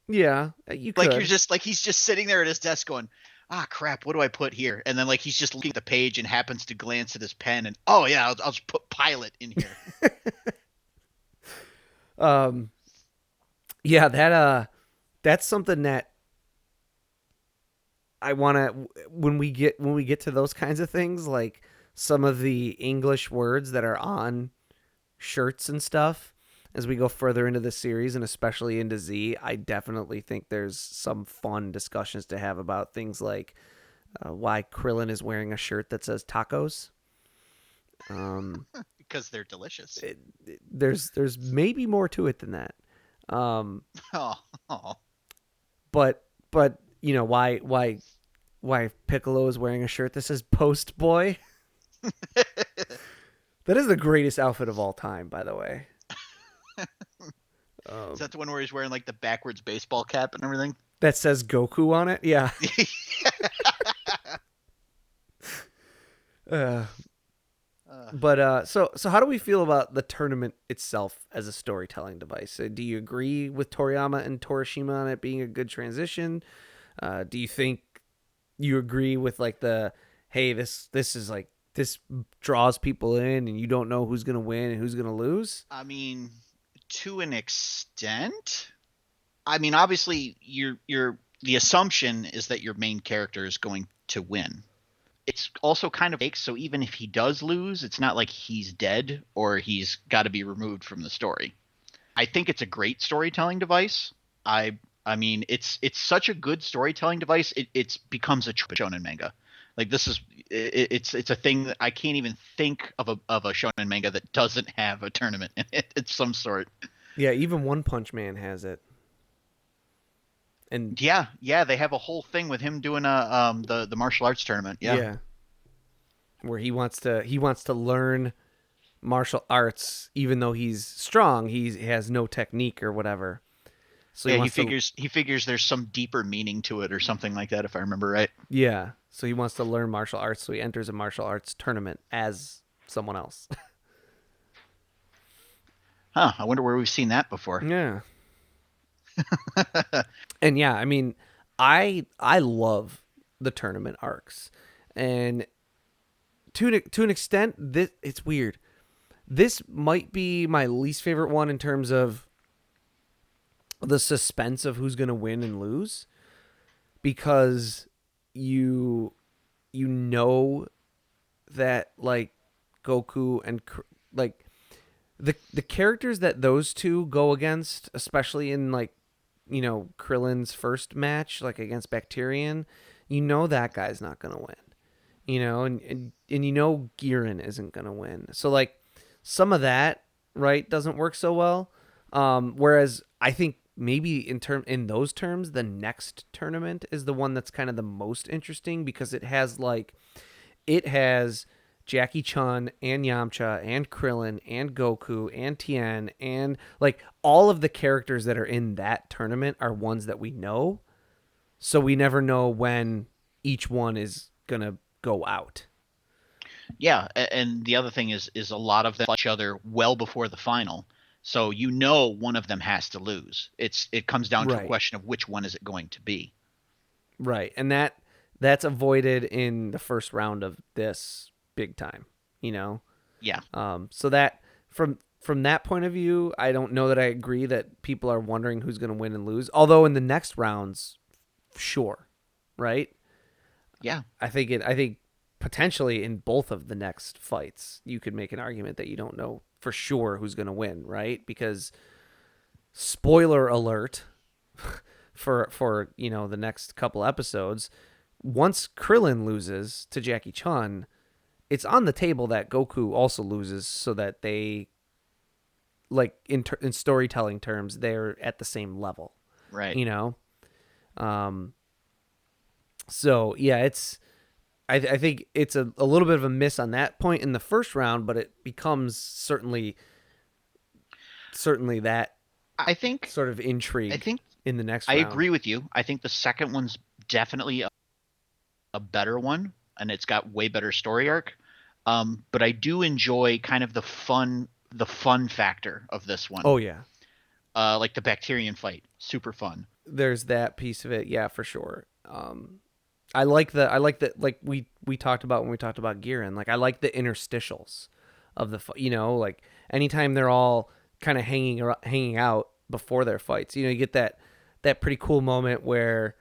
Yeah, you could. Like you're just like he's just sitting there at his desk going, ah, crap, what do I put here? And then like he's just looking at the page and happens to glance at his pen and oh yeah, I'll just put pilot in here. Yeah, that's something that I want to when we get to those kinds of things, like some of the English words that are on shirts and stuff. As we go further into the series and especially into Z, I definitely think there's some fun discussions to have about things like why Krillin is wearing a shirt that says tacos. Because they're delicious. There's maybe more to it than that. But why Piccolo is wearing a shirt that says Post Boy? That is the greatest outfit of all time, by the way. Is that the one where he's wearing like the backwards baseball cap and everything? That says Goku on it? Yeah. But so how do we feel about the tournament itself as a storytelling device? Do you agree with Toriyama and Torishima on it being a good transition? Do you think you agree with like hey, this is like this draws people in and you don't know who's going to win and who's going to lose? I mean, to an extent. I mean, obviously the assumption is that your main character is going to win. it's also kind of fake. So even if he does lose, it's not like he's dead or he's got to be removed from the story. I think it's a great storytelling device. I mean, it's such a good storytelling device. It's becomes a shonen manga. Like this is it's a thing that I can't even think of a shonen manga that doesn't have a tournament in it. It's some sort. Yeah, even One Punch Man has it. And Yeah, they have a whole thing with him doing the martial arts tournament. yeah, where he wants to learn martial arts even though he's strong, he has no technique or whatever. So he figures there's some deeper meaning to it or something like that if I remember right. Yeah. So he wants to learn martial arts, so he enters a martial arts tournament as someone else. Huh, I wonder where we've seen that before. Yeah. And yeah, I mean, I love the tournament arcs. And to an extent, it's weird. This might be my least favorite one in terms of the suspense of who's going to win and lose, because you know that like Goku and like the characters that those two go against, especially in like, you know, Krillin's first match like against Bacterian, you know that guy's not going to win. You know, and you know Giran isn't going to win. So like some of that, right, doesn't work so well. Whereas I think maybe in those terms, the next tournament is the one that's kind of the most interesting, because it has Jackie Chun and Yamcha and Krillin and Goku and Tien, and like all of the characters that are in that tournament are ones that we know. So we never know when each one is gonna go out. Yeah, and the other thing is a lot of them fight each other well before the final. So you know one of them has to lose. It comes down to a question of which one is it going to be. Right. And that's avoided in the first round of this big time, you know? Yeah. So that from that point of view, I don't know that I agree that people are wondering who's going to win and lose. Although in the next rounds, sure. Right? Yeah. I think potentially in both of the next fights, you could make an argument that you don't know for sure who's going to win, right? Because spoiler alert for you know the next couple episodes, once Krillin loses to Jackie Chun, it's on the table that Goku also loses, so that they, like in storytelling terms, they're at the same level, right? You know, so yeah, I think it's a little bit of a miss on that point in the first round, but it becomes certainly that I think sort of intrigue in the next round. I agree with you. I think the second one's definitely a better one, and it's got way better story arc. But I do enjoy kind of the fun factor of this one. Oh yeah. Like the Bacterian fight, super fun. There's that piece of it, yeah, for sure. I like the like we talked about when we talked about Giran. Like I like the interstitials of the, you know, like anytime they're all kind of hanging out before their fights. You know, you get that pretty cool moment where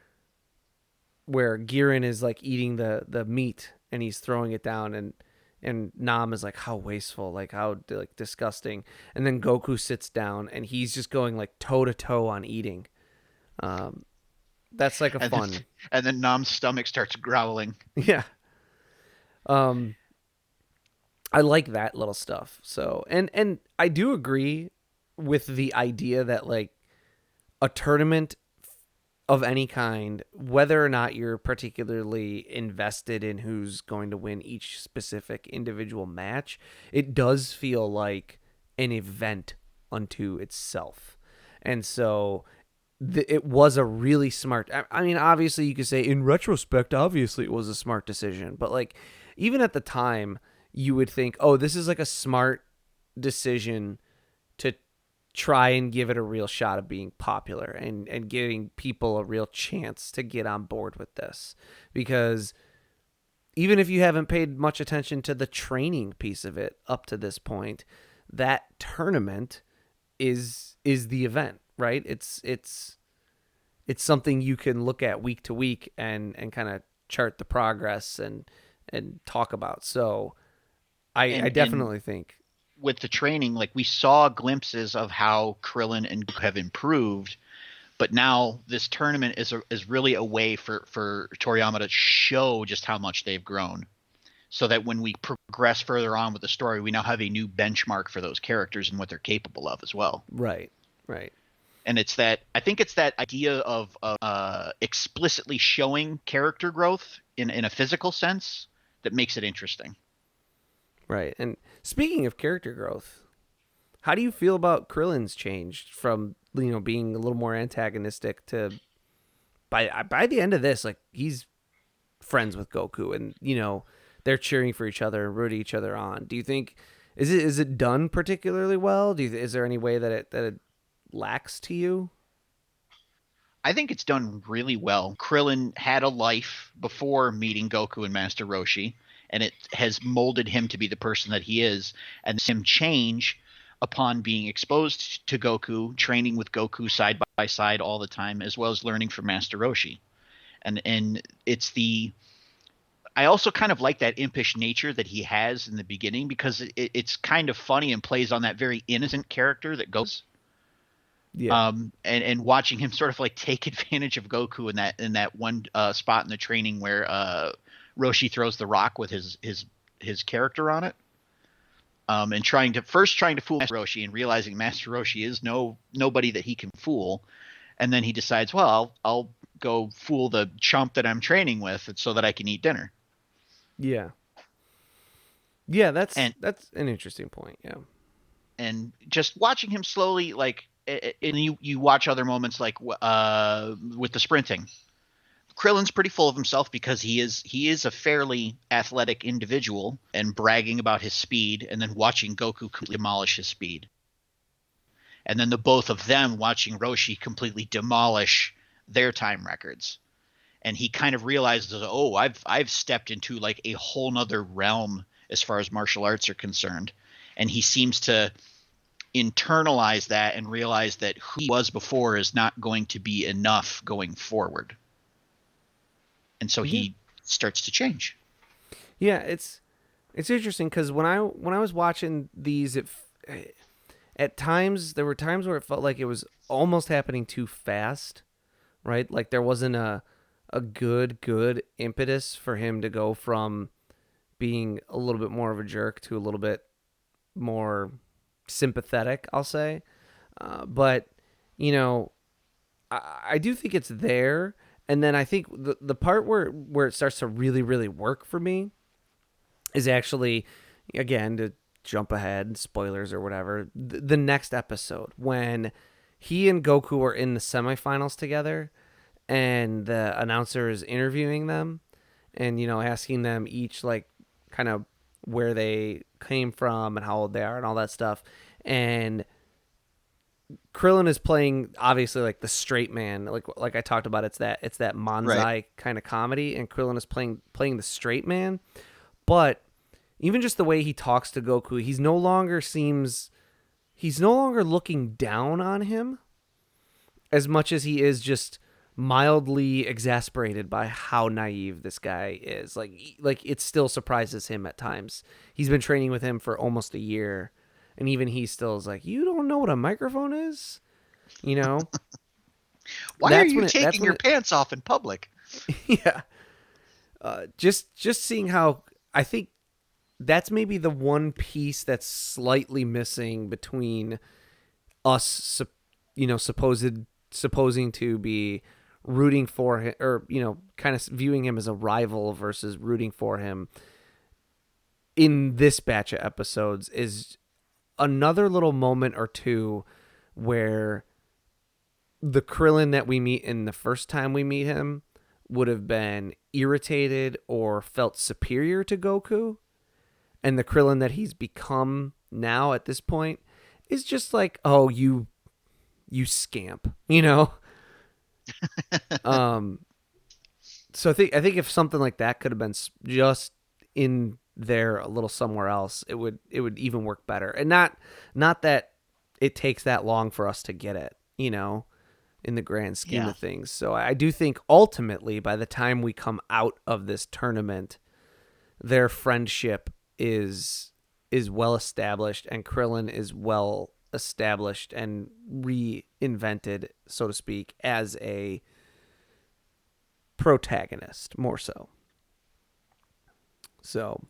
Giran is like eating the meat and he's throwing it down, and Nam is like, how wasteful, like how like disgusting. And then Goku sits down and he's just going like toe to toe on eating. That's like a fun. And then Nam's stomach starts growling. Yeah. I like that little stuff. So, and I do agree with the idea that like a tournament of any kind, whether or not you're particularly invested in who's going to win each specific individual match, it does feel like an event unto itself. And so it was a really smart, I mean, obviously you could say in retrospect, obviously it was a smart decision, but like even at the time you would think, oh, this is like a smart decision to try and give it a real shot of being popular and giving people a real chance to get on board with this. Because even if you haven't paid much attention to the training piece of it up to this point, that tournament is the event, right? It's something you can look at week to week and kind of chart the progress and and talk about. So I And definitely think. with the training, like we saw glimpses of how Krillin and Goku have improved, but now this tournament is really a way for Toriyama to show just how much they've grown, so that when we progress further on with the story, we now have a new benchmark for those characters and what they're capable of as well. Right. Right. And I think it's that idea of explicitly showing character growth in a physical sense that makes it interesting. Right. And speaking of character growth, how do you feel about Krillin's change from, being a little more antagonistic to by the end of this, like, he's friends with Goku, and they're cheering for each other and rooting each other on. Do you think is it done particularly well? Is there any way that it lacks to you? I think it's done really well. Krillin had a life before meeting Goku and Master Roshi, and it has molded him to be the person that he is. And him change upon being exposed to Goku, training with Goku side by side all the time, as well as learning from Master Roshi. And it's I also kind of like that impish nature that he has in the beginning, because it's kind of funny and plays on that very innocent character that goes. Yeah. And watching him sort of like take advantage of Goku in that one spot in the training where Roshi throws the rock with his character on it, and trying to fool Master Roshi and realizing Master Roshi is nobody that he can fool, and then he decides, well, I'll go fool the chump that I'm training with so that I can eat dinner. Yeah. Yeah, that's And an interesting point. Yeah. and just watching him slowly, like, and you watch other moments like with the sprinting. Krillin's pretty full of himself because he is a fairly athletic individual and bragging about his speed, and then watching Goku completely demolish his speed, and then the both of them watching Roshi completely demolish their time records, and he kind of realizes, oh, I've stepped into like a whole nother realm as far as martial arts are concerned, and he seems to internalize that and realize that who he was before is not going to be enough going forward. And so he starts to change. Yeah, it's interesting because when I was watching these, at times there were times where it felt like it was almost happening too fast, right? Like there wasn't a good impetus for him to go from being a little bit more of a jerk to a little bit more sympathetic, I'll say. But I do think it's there. And then I think the part where it starts to really, really work for me is actually, again, to jump ahead, spoilers or whatever, the next episode when he and Goku are in the semifinals together, and the announcer is interviewing them and, asking them each, like, kind of where they came from and how old they are and all that stuff. And Krillin is playing, obviously, like the straight man, like I talked about. It's that manzai kind of comedy, and Krillin is playing the straight man. But even just the way he talks to Goku, he's no longer looking down on him as much as he is just mildly exasperated by how naive this guy is. Like it still surprises him at times. He's been training with him for almost a year, and even he still is like, you don't know what a microphone is? Why are you taking your pants off in public? Yeah. Just seeing how, I think that's maybe the one piece that's slightly missing between us, supposing to be rooting for him, or, kind of viewing him as a rival versus rooting for him in this batch of episodes, is another little moment or two where the Krillin that we meet in the first time we meet him would have been irritated or felt superior to Goku, and the Krillin that he's become now at this point is just like, oh, you scamp, So I think if something like that could have been just in there a little somewhere else, it would even work better. And not that it takes that long for us to get it, in the grand scheme of things. So I do think ultimately, by the time we come out of this tournament, their friendship is well established, and Krillin is well established and reinvented, so to speak, as a protagonist, more so. So,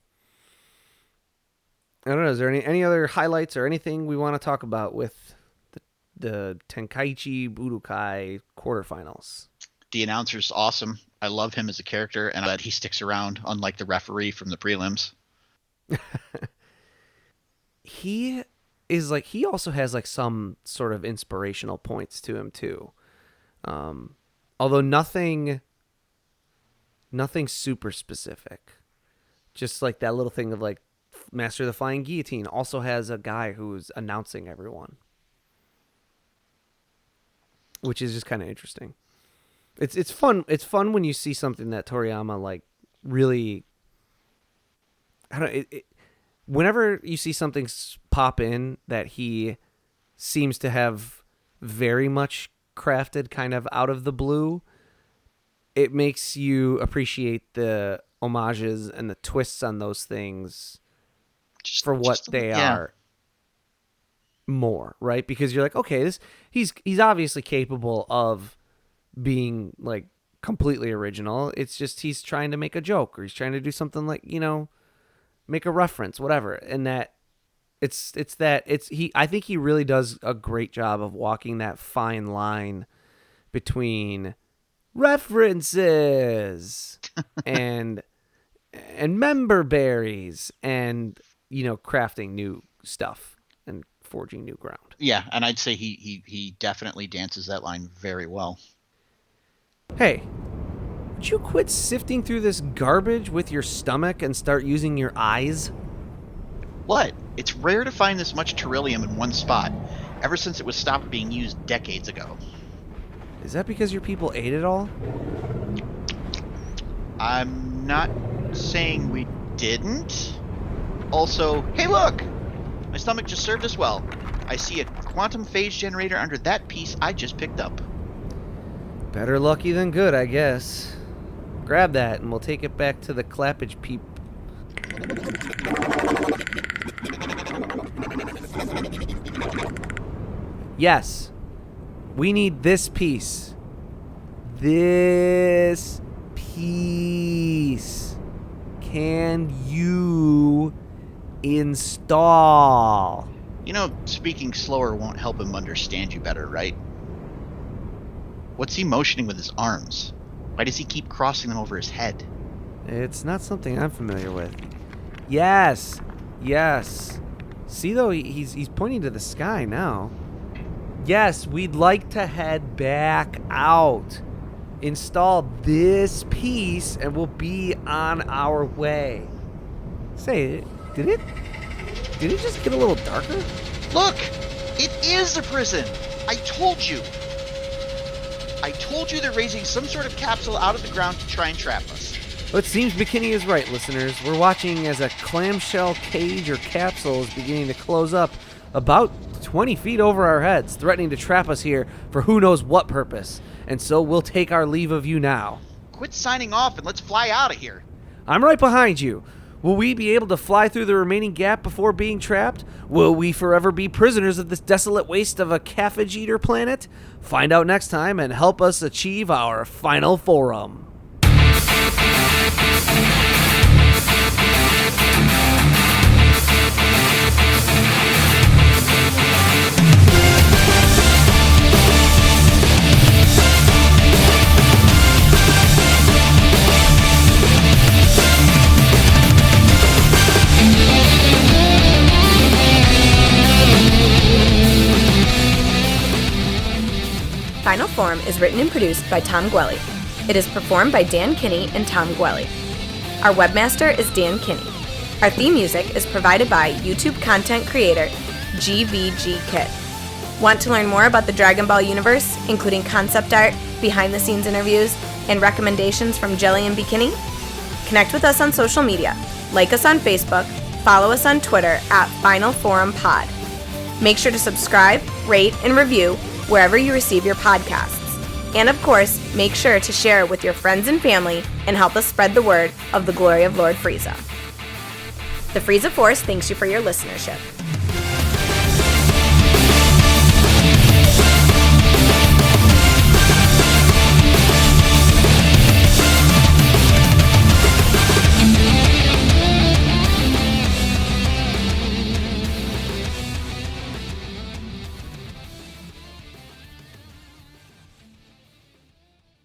I don't know, is there any other highlights or anything we want to talk about with the Tenkaichi Budokai quarterfinals? The announcer's awesome. I love him as a character, and that he sticks around, unlike the referee from the prelims. He is like, he also has like some sort of inspirational points to him too. Although nothing super specific. Just like that little thing of like Master of the Flying Guillotine also has a guy who's announcing everyone, which is just kind of interesting. It's fun. It's fun when you see something that Toriyama like really. I don't. Whenever you see something pop in that he seems to have very much crafted, kind of out of the blue, it makes you appreciate the homages and the twists on those things for what they are more, right? Because you're like, okay, he's obviously capable of being like completely original. It's just he's trying to make a joke, or he's trying to do something like, make a reference, whatever. And that I think he really does a great job of walking that fine line between references and member berries and crafting new stuff and forging new ground. Yeah, and I'd say he definitely dances that line very well. Hey, would you quit sifting through this garbage with your stomach and start using your eyes? What? It's rare to find this much Terillium in one spot, ever since it was stopped being used decades ago. Is that because your people ate it all? I'm not saying we didn't. Also, hey look! My stomach just served us well. I see a quantum phase generator under that piece I just picked up. Better lucky than good, I guess. Grab that and we'll take it back to the clappage peep. Yes. We need this piece. This piece. Can you install? Speaking slower won't help him understand you better, right? What's he motioning with his arms? Why does he keep crossing them over his head? It's not something I'm familiar with. Yes. See, though, he's pointing to the sky now. Yes, we'd like to head back out. Install this piece, and we'll be on our way. Say, did it just get a little darker? Look! It is a prison! I told you they're raising some sort of capsule out of the ground to try and trap us. Well, it seems Bekinney is right, listeners. We're watching as a clamshell cage or capsule is beginning to close up about 20 feet over our heads, threatening to trap us here for who knows what purpose. And so we'll take our leave of you now. Quit signing off and let's fly out of here. I'm right behind you. Will we be able to fly through the remaining gap before being trapped? Will we forever be prisoners of this desolate waste of a cabbage eater planet? Find out next time and help us achieve our final forum. Final Form is written and produced by Tom Gwelly. It is performed by Dan Kinney and Tom Gwelly. Our webmaster is Dan Kinney. Our theme music is provided by YouTube content creator GVG Kid. Want to learn more about the Dragon Ball universe, including concept art, behind-the-scenes interviews, and recommendations from Jelli and Bekinney? Connect with us on social media. Like us on Facebook, follow us on Twitter at Final Forum Pod. Make sure to subscribe, rate, and review wherever you receive your podcasts. And of course, make sure to share it with your friends and family and help us spread the word of the glory of Lord Frieza. The Frieza Force thanks you for your listenership.